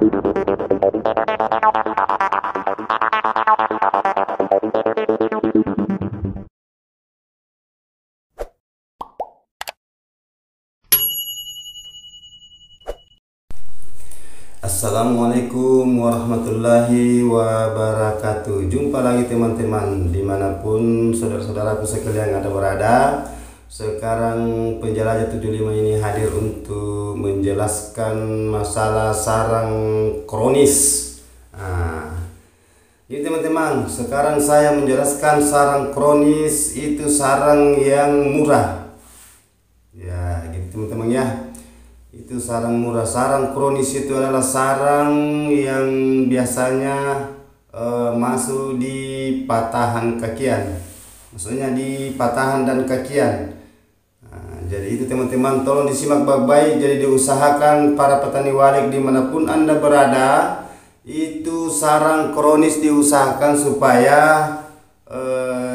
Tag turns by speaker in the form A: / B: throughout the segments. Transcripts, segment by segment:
A: Assalamualaikum warahmatullahi wabarakatuh. Jumpa lagi teman-teman, dimanapun saudara-saudaraku sekalian ada berada. Sekarang penjelajah 75 ini hadir untuk menjelaskan masalah sarang kronis. Jadi teman-teman, sekarang saya menjelaskan sarang kronis itu sarang yang murah. Ya, gitu teman-teman ya. Itu sarang murah. Sarang kronis itu adalah sarang yang biasanya masuk di patahan kakian, maksudnya di patahan dan kakian. Jadi itu teman-teman, tolong disimak baik-baik. Jadi diusahakan para petani walik dimanapun anda berada, itu sarang kronis diusahakan supaya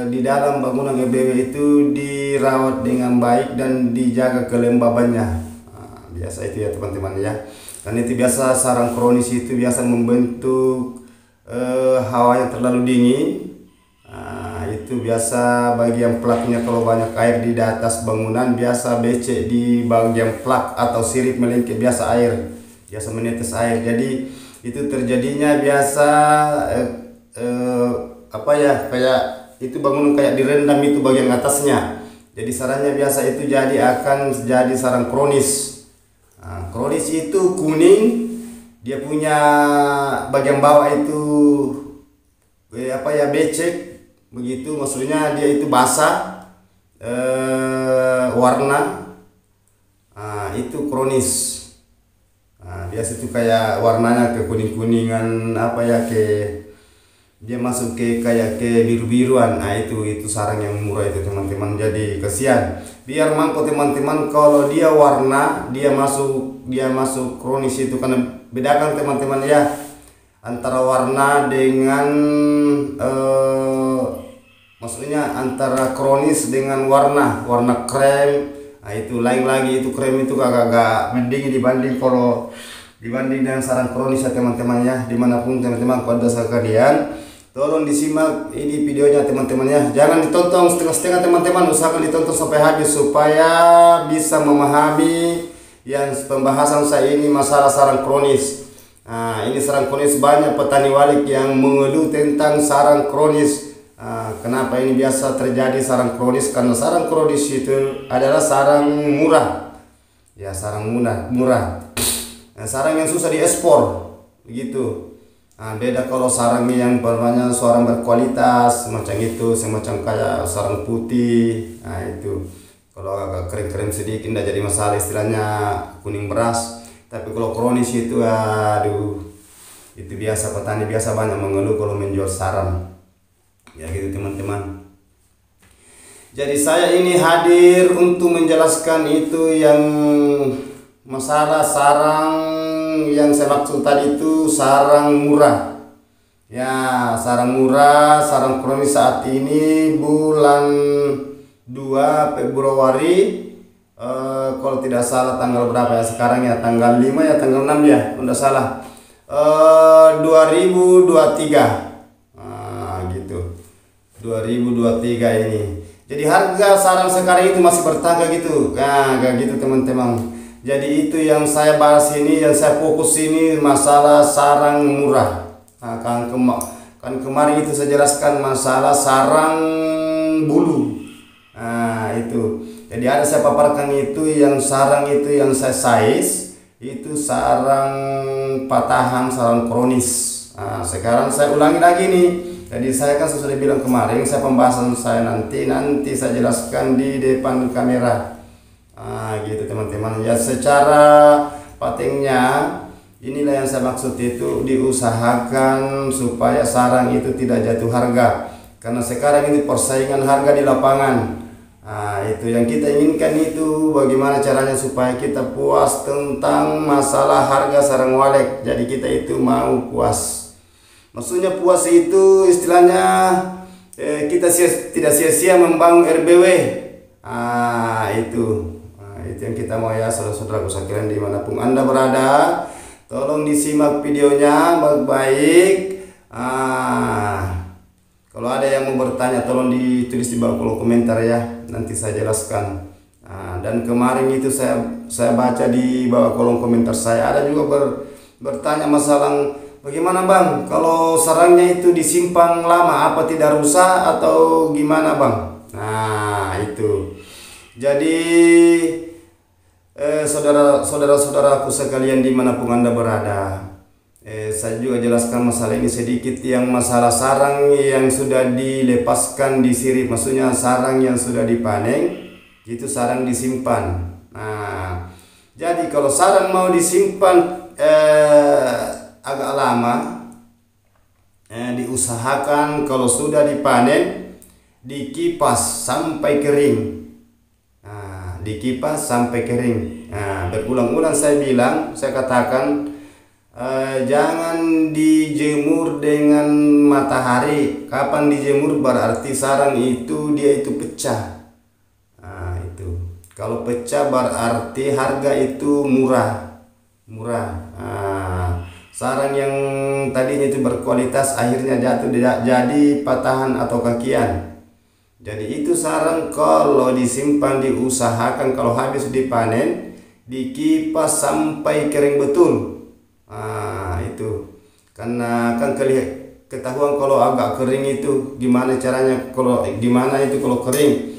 A: di dalam bangunan EBW itu dirawat dengan baik dan dijaga kelembabannya. Biasa itu ya teman-teman ya. Dan itu biasa sarang kronis itu biasa membentuk hawa yang terlalu dingin. Itu biasa bagian plaknya kalau banyak air di atas bangunan biasa becek di bagian plak atau sirip melengket, biasa air biasa menetes air. Jadi itu terjadinya biasa kayak itu bangunan kayak direndam itu bagian atasnya. Jadi sarangnya biasa itu akan jadi sarang kronis. Kronis itu kuning, dia punya bagian bawah itu becek begitu, maksudnya dia itu basah warna. Itu kronis. Biasa itu kayak warnanya ke kuning-kuningan dia masuk ke kayak ke biru-biruan. Itu sarang yang murah itu teman-teman. Jadi kesian biar mangko teman-teman, kalau dia warna dia masuk kronis itu. Karena bedakan teman-teman ya antara warna dengan maksudnya antara kronis dengan warna krem. Itu lain lagi. Itu krem itu agak mending dibanding dengan sarang kronis ya teman-teman ya. Dimanapun teman-teman pada sekalian, tolong disimak ini videonya teman-teman ya. Jangan ditonton setengah-setengah teman-teman, usahakan ditonton sampai habis supaya bisa memahami yang pembahasan saya ini masalah sarang kronis. Ini sarang kronis, banyak petani walik yang mengeluh tentang sarang kronis. Kenapa ini biasa terjadi sarang kronis? Karena sarang kronis itu adalah sarang murah. Ya, sarang murah. Sarang yang susah diekspor begitu. Beda kalau sarang yang berbanyak sarang berkualitas macam itu, semacam kayak sarang putih. Itu kalau agak kering-kering sedikit tidak jadi masalah, istilahnya kuning beras. Tapi kalau kronis itu itu biasa petani biasa banyak mengeluh kalau menjual sarang. Ya gitu teman-teman. Jadi saya ini hadir untuk menjelaskan itu yang masalah sarang yang saya maksud tadi itu sarang murah. Ya, sarang murah, sarang kronis saat ini bulan 2 Februari. Kalau tidak salah tanggal berapa ya sekarang ya, tanggal 5 ya, tanggal 6 ya, kalau tidak salah 2023. Gitu 2023 ini. Jadi harga sarang sekarang itu masih bertambah gitu. Kayak gitu teman-teman. Jadi itu yang saya bahas ini, yang saya fokus ini masalah sarang murah. Kan kemarin itu saya jelaskan masalah sarang bulu. Itu. Jadi ada saya paparkan itu yang sarang itu yang saya size itu sarang patahan, sarang kronis. Sekarang saya ulangi lagi nih. Jadi saya kan sudah bilang kemarin, pembahasan saya nanti saya jelaskan di depan kamera. Gitu teman-teman ya. Secara patennya inilah yang saya maksud, itu diusahakan supaya sarang itu tidak jatuh harga. Karena sekarang ini persaingan harga di lapangan. Itu yang kita inginkan, itu bagaimana caranya supaya kita puas tentang masalah harga sarang walik. Jadi kita itu mau puas. Maksudnya puas itu istilahnya kita tidak sia-sia membangun RBW. Itu yang kita mau ya saudara-saudaraku sekalian dimanapun anda berada. Tolong disimak videonya baik-baik. Kalau ada yang mau bertanya tolong ditulis di bawah kolom komentar ya, nanti saya jelaskan. Dan kemarin itu saya baca di bawah kolom komentar saya ada juga bertanya masalah bagaimana Bang kalau sarangnya itu disimpan lama, apa tidak rusak atau gimana Bang? Nah itu. Jadi saudara-saudaraku sekalian dimanapun Anda berada, saya juga jelaskan masalah ini sedikit. Yang masalah sarang yang sudah dilepaskan di sirip, maksudnya sarang yang sudah dipanen itu sarang disimpan. Nah, jadi kalau sarang mau disimpan agak lama, diusahakan kalau sudah dipanen dikipas sampai kering. Dikipas sampai kering. Berulang-ulang saya katakan jangan dijemur dengan matahari. Kapan dijemur berarti sarang itu dia itu pecah. Kalau pecah berarti harga itu murah. Sarang yang tadinya itu berkualitas akhirnya jatuh jadi patahan atau kakian. Jadi itu sarang kalau disimpan diusahakan kalau habis dipanen dikipas sampai kering betul. Itu karena kan ketahuan kalau agak kering itu gimana caranya, kalau kering.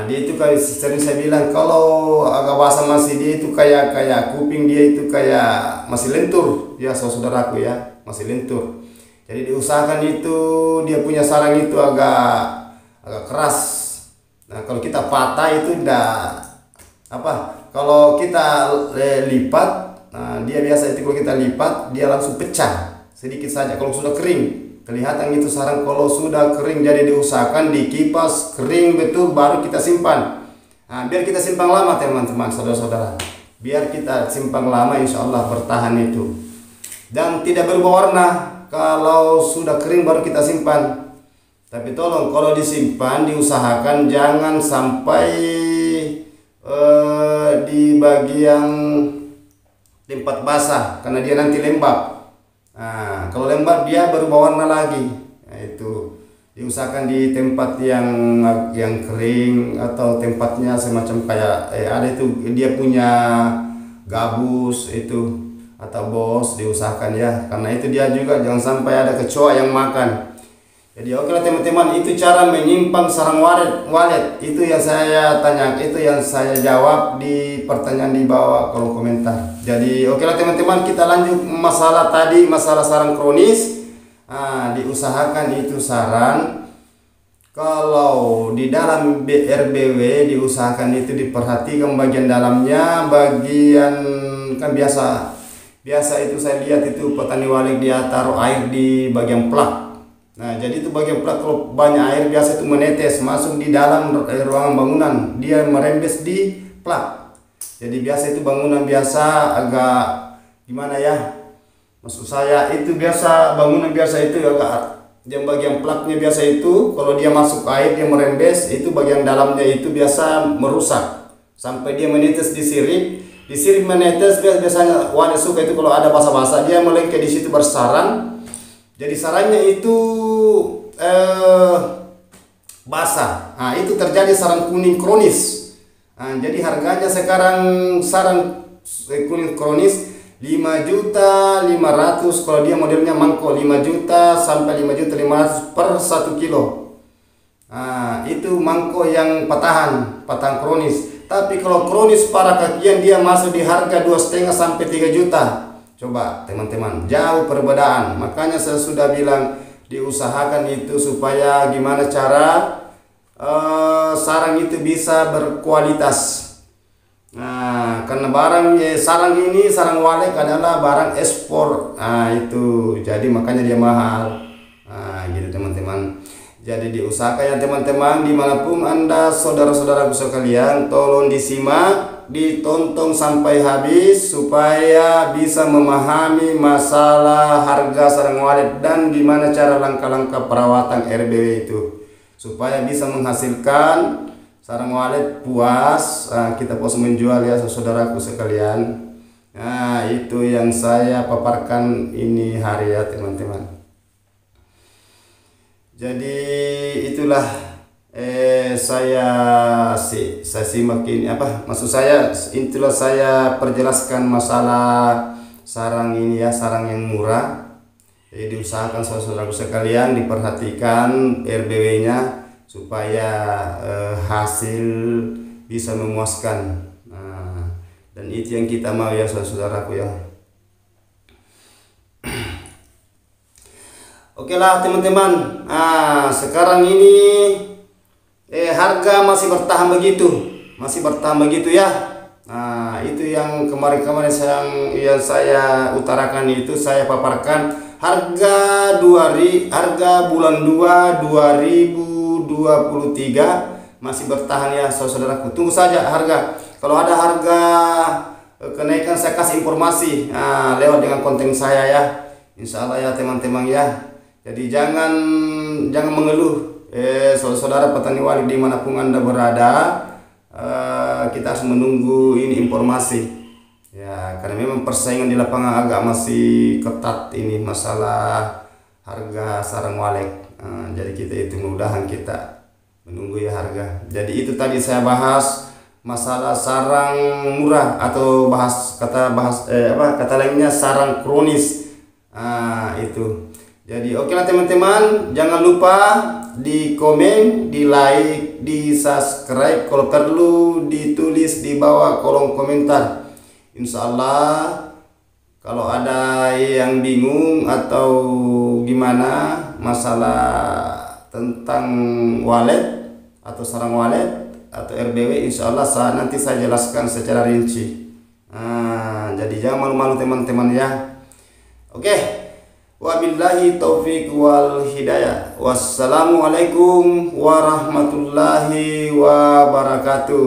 A: Dia itu kayak sering saya bilang kalau agak basah masih dia itu kayak kuping dia itu kayak masih lentur ya saudaraku ya, masih lentur. Jadi diusahakan itu dia punya sarang itu agak keras. Nah kalau kita patah itu kalau kita lipat, dia biasa itu kalau kita lipat dia langsung pecah sedikit saja. Kalau sudah kering kelihatan itu sarang. Kalau sudah kering jadi diusahakan dikipas kering betul baru kita simpan. Biar kita simpan lama teman-teman saudara-saudara, biar kita simpan lama insya Allah bertahan itu dan tidak berubah warna. Kalau sudah kering baru kita simpan. Tapi tolong kalau disimpan diusahakan jangan sampai di bagian tempat basah karena dia nanti lembab. Kalau lembab dia berubah warna lagi. Itu diusahakan di tempat yang kering atau tempatnya semacam kayak ada itu dia punya gabus itu atau bos, diusahakan ya, karena itu dia juga jangan sampai ada kecoa yang makan. Jadi oke lah teman-teman, itu cara menyimpan sarang walet itu yang saya tanya, itu yang saya jawab di pertanyaan di bawah kolom komentar. Jadi oke lah teman-teman, kita lanjut masalah tadi, masalah sarang kronis. Diusahakan itu sarang kalau di dalam RBW diusahakan itu diperhatikan bagian dalamnya, bagian kan biasa itu saya lihat itu petani walet dia taruh air di bagian plak. Nah jadi itu bagian plak kalau banyak air biasa itu menetes masuk di dalam ruangan bangunan, dia merembes di plak. Jadi biasa itu bangunan biasa agak gimana ya, maksud saya itu biasa bangunan biasa itu agak yang bagian plaknya biasa itu kalau dia masuk air dia merembes, itu bagian dalamnya itu biasa merusak sampai dia menetes di sirip menetes. Biasanya walet suka itu kalau ada basah-basah dia melengket di situ bersarang. Jadi sarangnya itu basah. Itu terjadi sarang kuning kronis. Jadi harganya sekarang sarang kuning kronis 5.500.000 kalau dia modelnya mangko, 5 juta sampai 5.500.000 per 1 kilo. Itu mangko yang patahan kronis. Tapi kalau kronis para kakian dia masuk di harga 2,5 sampai 3 juta. Coba teman-teman, jauh perbedaan. Makanya saya sudah bilang diusahakan itu supaya gimana cara sarang itu bisa berkualitas. Karena sarang walet adalah barang ekspor. Itu jadi makanya dia mahal. Gitu teman-teman. Jadi diusahakan ya teman-teman, dimanapun Anda saudara-saudaraku sekalian, tolong disimak, ditonton sampai habis supaya bisa memahami masalah harga sarang walet dan gimana cara langkah-langkah perawatan RBW itu supaya bisa menghasilkan sarang walet puas. Kita puas menjual ya saudaraku sekalian. Nah, itu yang saya paparkan ini hari ya teman-teman. Jadi itulah saya simak ini apa maksud saya, itulah saya perjelaskan masalah sarang ini ya, sarang yang murah. Jadi diusahakan saudara-saudaraku sekalian diperhatikan RBW-nya supaya hasil bisa memuaskan. Nah, dan itu yang kita mau ya saudara-saudaraku ya. Oke lah teman-teman. Nah, sekarang ini harga masih bertahan begitu ya. Nah, itu yang kemarin-kemarin yang saya utarakan, itu saya paparkan harga harga bulan 2 2023 masih bertahan ya saudaraku. Tunggu saja harga. Kalau ada harga kenaikan saya kasih informasi lewat dengan konten saya ya. Insya Allah ya teman-teman ya. Jadi jangan mengeluh saudara petani wali dimanapun Anda berada. Kita harus menunggu ini informasi ya, karena memang persaingan di lapangan agak masih ketat ini masalah harga sarang walek. Jadi kita itu mudahan kita menunggu ya harga. Jadi itu tadi saya bahas masalah sarang murah atau kata lainnya sarang kronis. Itu. Jadi oke lah teman-teman, jangan lupa di komen, di like, di subscribe, kalau perlu ditulis di bawah kolom komentar. Insya Allah kalau ada yang bingung atau gimana masalah tentang walet atau sarang walet atau RBW, insya Allah nanti saya jelaskan secara rinci. Jadi jangan malu-malu teman-teman ya. Oke. Wabillahi taufiq wal hidayah. Wassalamualaikum warahmatullahi wabarakatuh.